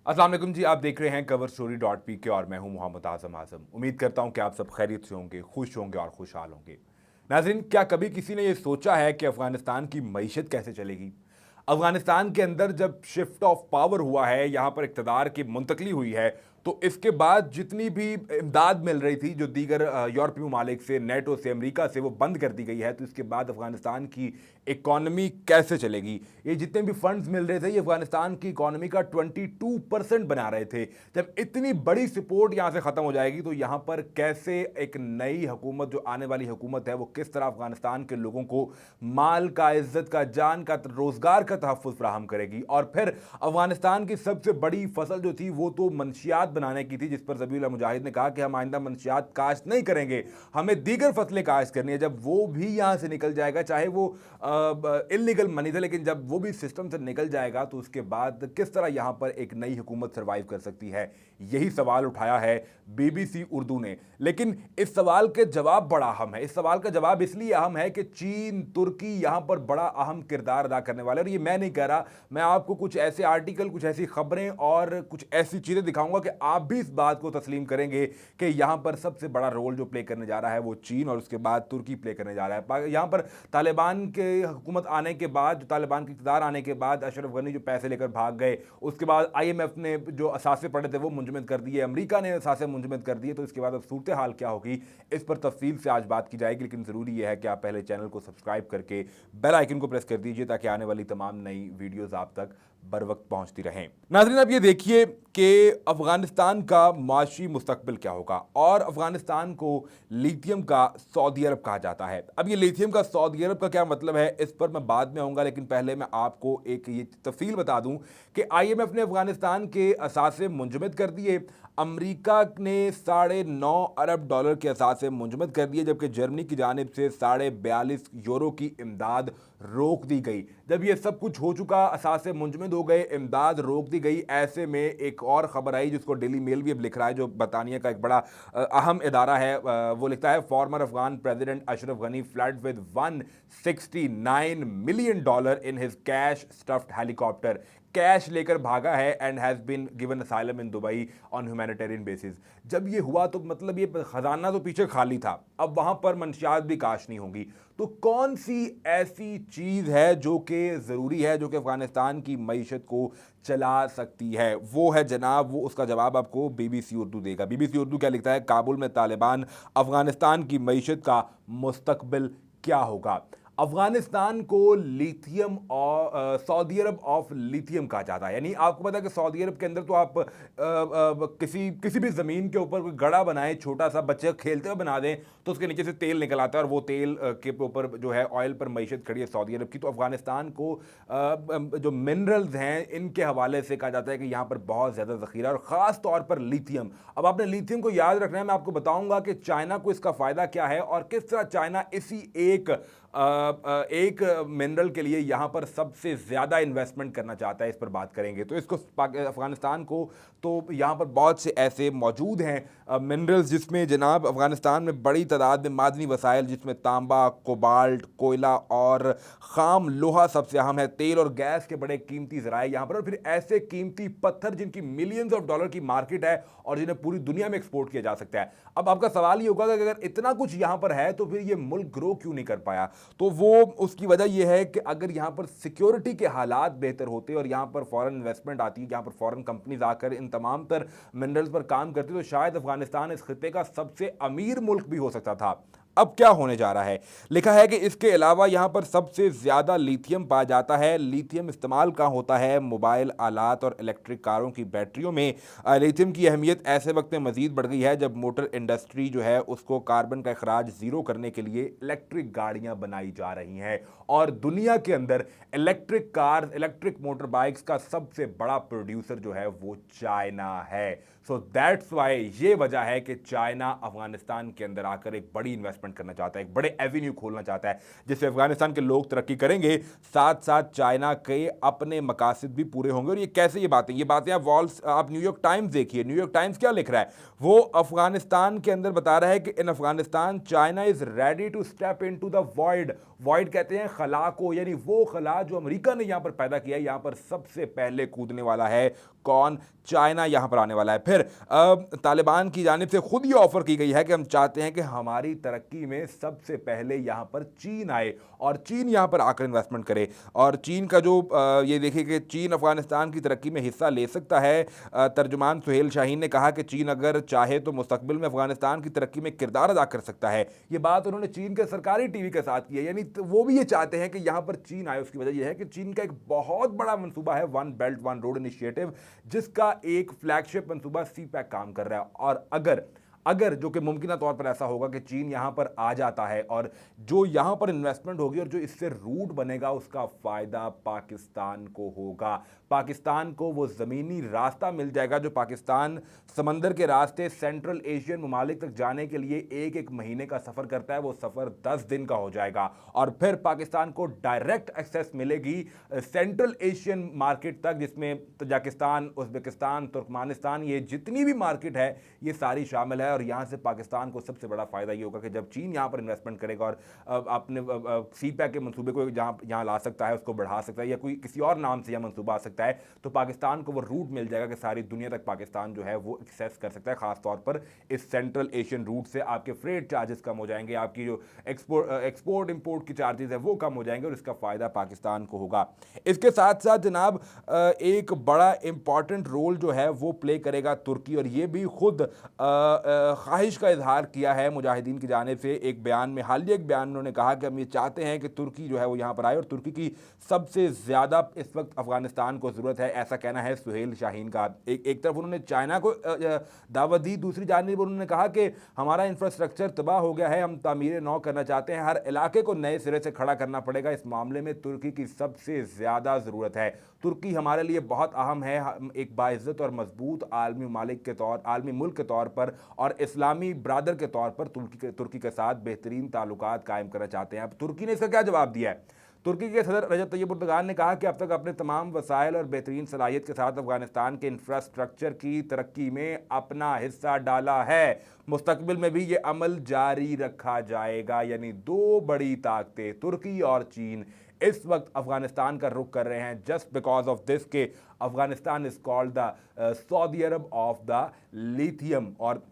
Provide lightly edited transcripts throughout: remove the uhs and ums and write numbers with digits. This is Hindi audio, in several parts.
अस्सलाम वालेकुम जी, आप देख रहे हैं coverstory.pk और मैं हूं मोहम्मद आजम आजम। उम्मीद करता हूं कि आप सब खैरियत से होंगे, खुश होंगे और खुशहाल होंगे। नाज़रीन, क्या कभी किसी ने ये सोचा है कि अफगानिस्तान की मईशत कैसे चलेगी? अफगानिस्तान के अंदर जब शिफ्ट ऑफ पावर हुआ है, यहाँ पर इक़्तिदार की मुंतकली हुई है, तो इसके बाद जितनी भी इमदाद मिल रही थी जो दीगर यूरोपीय ममालिक से, नेटो से, अमेरिका से, वो बंद कर दी गई है। तो इसके बाद अफगानिस्तान की इकॉनमी कैसे चलेगी? ये जितने भी फंड्स मिल रहे थे, ये अफगानिस्तान की इकॉनमी का 22% बना रहे थे। जब इतनी बड़ी सपोर्ट यहाँ से ख़त्म हो जाएगी तो यहाँ पर कैसे एक नई हुकूमत, जो आने वाली हुकूमत है, वो किस तरह अफगानिस्तान के लोगों को माल का, इज्जत का, जान का, रोज़गार का तहफ़्फ़ुज़ फराहम करेगी? और फिर अफगानिस्तान की सबसे बड़ी फसल जो थी वो तो मनशियात बनाने की थी, जिस पर ज़बीहुल्लाह मुजाहिद ने कहा कि हम आइंदा मनशियात काश्त नहीं करेंगे, हमें दीगर फसलें काश्त करनी है। जब वो भी यहाँ से निकल जाएगा, चाहे वो इलीगल मनी था, लेकिन जब वो भी सिस्टम से निकल जाएगा तो उसके बाद किस तरह यहाँ पर एक नई हुकूमत सर्वाइव कर सकती है? यही सवाल उठाया है बीबीसी उर्दू ने। लेकिन इस सवाल के जवाब बड़ा अहम है। इस सवाल का जवाब इसलिए अहम है कि चीन, तुर्की यहाँ पर बड़ा अहम किरदार अदा करने वाले। और ये मैं नहीं कह रहा, मैं आपको कुछ ऐसे आर्टिकल, कुछ ऐसी खबरें और कुछ ऐसी चीज़ें दिखाऊंगा कि आप भी इस बात को तस्लीम करेंगे कि यहाँ पर सबसे बड़ा रोल जो प्ले करने जा रहा है वो चीन और उसके बाद तुर्की प्ले करने जा रहा है। यहाँ पर तालिबान के हुकूमत आने के बाद, जो तालिबान के इक़्तिदार आने के बाद, अशरफ गनी जो पैसे लेकर भाग गए, उसके बाद IMF ने जो असासे पड़े थे वो मुंजमद कर दिए, अमेरिका ने असासे मुंजमद कर दिए। तो इसके बाद अब सूरत हाल क्या होगी, इस पर तफसील से आज बात की जाएगी। लेकिन ज़रूरी यह है कि आप पहले चैनल को सब्सक्राइब करके बेल आइकन को प्रेस कर दीजिए ताकि आने वाली तमाम नई वीडियोज़ आप तक बर वक्त पहुंचती रहें। नाज़रीन, अब ये देखिए कि अफगानिस्तान का माशी मुस्तकबिल क्या होगा। और अफगानिस्तान को लिथियम का सऊदी अरब कहा जाता है। अब ये लिथियम का सऊदी अरब का क्या मतलब है, इस पर मैं बाद में आऊँगा, लेकिन पहले मैं आपको एक ये तफसील बता दूं कि IMF ने अफगानिस्तान के असासे मुंजमद कर दिए। अमेरिका ने $9.5 अरब के असासे मुंजमद कर दिए, जबकि जर्मनी की जानिब से €42.5 की इमदाद रोक दी गई। जब ये सब कुछ हो चुका, असासे मुंजमद हो गए, इमदाद रोक दी गई, ऐसे में एक और खबर आई जिसको डेली मेल भी अब लिख रहा है, जो बरतानिया का एक बड़ा अहम इदारा है। वो लिखता है, former Afghan president Ashraf Ghani fled with $169 million in his cash stuffed helicopter. Cash लेकर भागा है and has been given asylum in Dubai on humanitarian basis. जब ये हुआ तो मतलब ये खजाना तो पीछे खाली था, अब वहाँ पर मंशियात भी काश नहीं होंगी। तो कौन सी ऐसी चीज़ है जो कि ज़रूरी है, जो कि अफ़गानिस्तान की मईशत को चला सकती है? वो है जनाब, वो उसका जवाब आपको बीबीसी उर्दू देगा। बीबीसी उर्दू क्या लिखता है, काबुल में तालिबान, अफ़गानिस्तान की मईशत का मुस्तकबिल क्या होगा? अफगानिस्तान को लिथियम और सऊदी अरब ऑफ लिथियम कहा जाता है। यानी आपको पता है कि सऊदी अरब के अंदर तो आप किसी भी ज़मीन के ऊपर कोई गड़ा बनाए, छोटा सा, बच्चे खेलते हुए बना दें तो उसके नीचे से तेल निकल आता है और वो तेल के ऊपर जो है ऑयल पर मईशत खड़ी है सऊदी अरब की। तो अफगानिस्तान को जो मिनरल्स हैं इनके हवाले से कहा जाता है कि यहाँ पर बहुत ज़्यादा ज़ख़ीरा, और ख़ास तौर पर लिथियम। अब आपने लिथियम को याद रखना है। मैं आपको बताऊँगा कि चाइना को इसका फ़ायदा क्या है और किस तरह चाइना इसी एक मिनरल के लिए यहाँ पर सबसे ज़्यादा इन्वेस्टमेंट करना चाहता है। इस पर बात करेंगे। तो इसको अफ़गानिस्तान को तो यहाँ पर बहुत से ऐसे मौजूद हैं मिनरल्स, जिसमें जनाब अफ़गानिस्तान में बड़ी तादाद में मादनी वसाइल, जिसमें तांबा, कोबाल्ट, कोयला और ख़ाम लोहा सबसे अहम है। तेल और गैस के बड़े कीमती ज़राए यहाँ पर, और फिर ऐसे कीमती पत्थर जिनकी मिलियंस ऑफ डॉलर की मार्केट है और जिन्हें पूरी दुनिया में एक्सपोर्ट किया जा सकता है। अब आपका सवाल ये होगा कि अगर इतना कुछ यहाँ पर है तो फिर ये मुल्क ग्रो क्यों नहीं कर पाया? तो वो उसकी वजह यह है कि अगर यहाँ पर सिक्योरिटी के हालात बेहतर होते और यहाँ पर फॉरेन इन्वेस्टमेंट आती है, यहाँ पर फॉरेन कंपनीज आकर इन तमाम तर मिनरल्स पर काम करती, तो शायद अफगानिस्तान इस खित्ते का सबसे अमीर मुल्क भी हो सकता था। अब क्या होने जा रहा है, लिखा है कि इसके अलावा यहाँ पर सबसे ज़्यादा लिथियम पाया जाता है। लिथियम इस्तेमाल कहाँ होता है? मोबाइल आलात और इलेक्ट्रिक कारों की बैटरियों में लिथियम की अहमियत ऐसे वक्त में मज़ीद बढ़ गई है जब मोटर इंडस्ट्री जो है उसको कार्बन का अखराज ज़ीरो करने के लिए इलेक्ट्रिक गाड़ियाँ बनाई जा रही हैं। और दुनिया के अंदर electric car, electric motor bikes का सबसे बड़ा प्रोड्यूसर जो है वो चाइना है। सो दैट्स वाई, ये वजह है कि चाइना अफगानिस्तान के अंदर आकर एक बड़ी इन्वेस्टमेंट करना चाहता है, एक बड़े एवेन्यू खोलना चाहता है जिससे अफगानिस्तान के लोग तरक्की करेंगे, साथ साथ चाइना के अपने मकासद भी पूरे होंगे। और ये कैसे, ये बातें आप न्यूयॉर्क टाइम्स देखिए, न्यूयॉर्क टाइम्स क्या लिख रहा है, वो अफगानिस्तान के अंदर बता रहा है कि in Afghanistan China is ready to step into the void. Void कहते हैं खला को, यानी वो खला जो अमेरिका ने यहां पर पैदा किया है। यहां पर सबसे पहले कूदने वाला है कौन? चाइना यहां पर आने वाला है। फिर तालिबान की जानिब से खुद ये ऑफर की गई है कि हम चाहते हैं कि हमारी तरक्की में सबसे पहले यहां पर चीन आए और चीन यहां पर आकर इन्वेस्टमेंट करे। और चीन का जो ये देखिए कि चीन अफगानिस्तान की तरक्की में हिस्सा ले सकता है। तर्जुमान सुहेल शाहीन ने कहा कि चीन अगर चाहे तो मुस्तकबिल में अफगानिस्तान की तरक्की में किरदार अदा कर सकता है। ये बात उन्होंने चीन के सरकारी टीवी के साथ की है, यानी वो भी ये चाहते हैं कि यहां पर चीन आए। उसकी वजह यह है कि चीन का एक बहुत बड़ा मंसूबा है one belt one road initiative, जिसका एक फ्लैगशिप मंसूबा सीपैक काम कर रहा है। और अगर जो कि मुमकिन तौर पर ऐसा होगा कि चीन यहां पर आ जाता है और जो यहां पर इन्वेस्टमेंट होगी और जो इससे रूट बनेगा, उसका फायदा पाकिस्तान को होगा। पाकिस्तान को वो ज़मीनी रास्ता मिल जाएगा जो पाकिस्तान समंदर के रास्ते सेंट्रल एशियन ममालिक तक जाने के लिए एक एक महीने का सफ़र करता है, वो सफ़र 10 दिन का हो जाएगा। और फिर पाकिस्तान को डायरेक्ट एक्सेस मिलेगी सेंट्रल एशियन मार्केट तक, जिसमें तजाकिस्तान, उज़्बेकिस्तान, तुर्कमानिस्तान, ये जितनी भी मार्केट है ये सारी शामिल है। और यहाँ से पाकिस्तान को सबसे बड़ा फ़ायदा ये होगा कि जब चीन यहाँ पर इन्वेस्टमेंट करेगा और अपने सीपैक के मंसूबे को यहाँ ला सकता है, उसको बढ़ा सकता है, या कोई किसी और नाम से यह मंसूबा आ सकता है, तो पाकिस्तान को वो रूट मिल जाएगा कि सारी दुनिया तक पाकिस्तान जो है वो एक्सेस कर सकता है। खासतौर पर इस सेंट्रल एशियन रूट से आपके फ्रेट चार्जेस कम हो जाएंगे, आपकी जो एक्सपोर्ट इंपोर्ट की चार्जेस है वो कम हो जाएंगे और इसका फ़ायदा पाकिस्तान को होगा। इसके साथ साथ जनाब एक बड़ा इंपॉर्टेंट रोल जो है वो प्ले करेगा तुर्की, और ये भी खुद ख्वाहिश का इजहार किया है मुजाहिदीन की जानिब से। एक बयान में, हालिया एक बयान में उन्होंने कहा कि हम ये चाहते हैं कि तुर्की जो है वो यहाँ पर आए, और तुर्की की सबसे ज़्यादा इस वक्त अफगानिस्तान को ज़रूरत है, ऐसा कहना है सुहेल शाहीन का। एक तरफ उन्होंने चाइना को दावत दी, दूसरी जानिब उन्होंने कहा कि हमारा इंफ्रास्ट्रक्चर तबाह हो गया है, हम तामीर नौ करना चाहते हैं, हर इलाके को नए सिरे से खड़ा करना पड़ेगा। इस मामले में तुर्की की सबसे ज़्यादा ज़रूरत है। तुर्की हमारे लिए बहुत अहम है, एक बाइज़्ज़त और मजबूत आलमी आलमी मुल्क के तौर पर और इस्लामी ब्रादर के तौर पर तुर्की के साथ बेहतरीन ताल्लुकात कायम करना चाहते हैं। अब तुर्की ने इसका क्या जवाब दिया है? तुर्की के सदर रजब तैयब एर्दोगान ने कहा कि अब तक अपने तमाम वसाइल और बेहतरीन सलाहियत के साथ अफगानिस्तान के इंफ्रास्ट्रक्चर की तरक्की में अपना हिस्सा डाला है। मुस्तकबिल में भी ये अमल जारी रखा जाएगा। यानी दो बड़ी ताकतें तुर्की और चीन इस वक्त अफगानिस्तान का रुख कर रहे हैं, जस्ट बिकॉज ऑफ दिस के Afghanistan is called the Saudi Arab of the lithium. और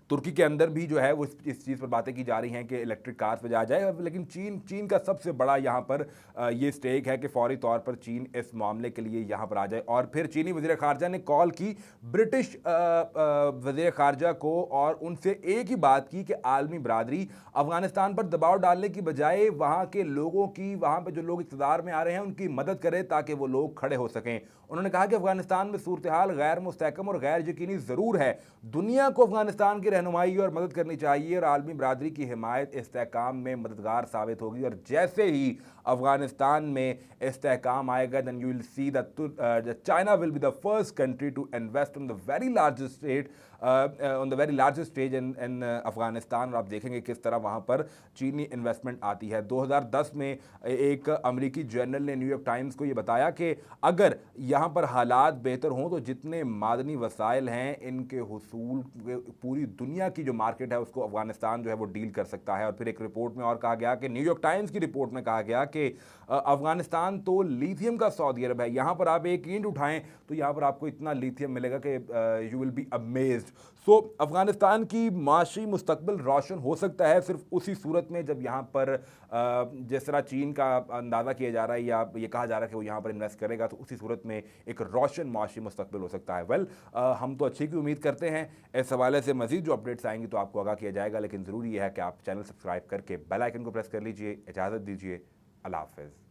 तुर्की के अंदर भी जो है वो इस चीज़ पर बातें की जा रही हैं कि इलेक्ट्रिक कार्स पे जाए, लेकिन चीन का सबसे बड़ा यहाँ पर ये स्टेक है कि फौरी तौर पर चीन इस मामले के लिए यहाँ पर आ जाए। और फिर चीनी वज़ीर ख़ारजा ने कॉल की ब्रिटिश वज़ीर ख़ारजा को और उनसे एक ही बात की कि आलमी बरादरी अफ़गानिस्तान पर दबाव डालने की बजाय वहाँ के लोगों की, वहाँ पर जो लोग इक़्तिदार में आ रहे हैं उनकी मदद करे ताकि वो लोग खड़े हो सकें। उन्होंने कहा कि अफ़गानिस्तान में सूरत हाल गैर मुस्तहकम और गैर यकीनी ज़रूर है, दुनिया को अफ़गानिस्तान की रहनुमाई और मदद करनी चाहिए और आलमी बरादरी की हिमायत इस्तेहकाम में मददगार साबित होगी। और जैसे ही अफगानिस्तान में इस्तेहकाम आएगा, then you will see that China will be the first country to invest on the very largest state on the very largest stage in Afghanistan. और आप देखेंगे किस तरह वहाँ पर चीनी इन्वेस्टमेंट आती है। 2010 में एक अमेरिकी जर्नल ने न्यूयॉर्क टाइम्स को ये बताया कि अगर यहाँ पर हालात बेहतर हों तो जितने मादनी वसाइल हैं इनके हुसूल पूरी दुनिया की जो मार्केट है उसको अफगानिस्तान जो है वो डील कर सकता है। और फिर एक रिपोर्ट में और कहा गया कि न्यूयॉर्क टाइम्स की रिपोर्ट में कहा गया कि अफगानिस्तान तो लिथियम का सऊदी अरब है। यहाँ पर आप एक ईंट उठाएं तो यहाँ पर आपको इतना लिथियम मिलेगा कि यू विल बी अमेज्ड। सो अफगानिस्तान की माशी मुस्तकबिल रोशन हो सकता है सिर्फ उसी सूरत में जब यहाँ पर जिस तरह चीन का अंदाज़ा किया जा रहा है या ये कहा जा रहा है कि वो यहाँ पर इन्वेस्ट करेगा, तो उसी सूरत में एक रोशन माशी मुस्तकबिल हो सकता है। वेल, हम तो अच्छी की उम्मीद करते हैं। इस हवाले से मजीद जो अपडेट्स आएंगी तो आपको आगाह किया जाएगा, लेकिन ज़रूरी है कि आप चैनल सब्सक्राइब करके बेल आइकन को प्रेस कर लीजिए। इजाज़त दीजिए, अल्लाह हाफ़िज़।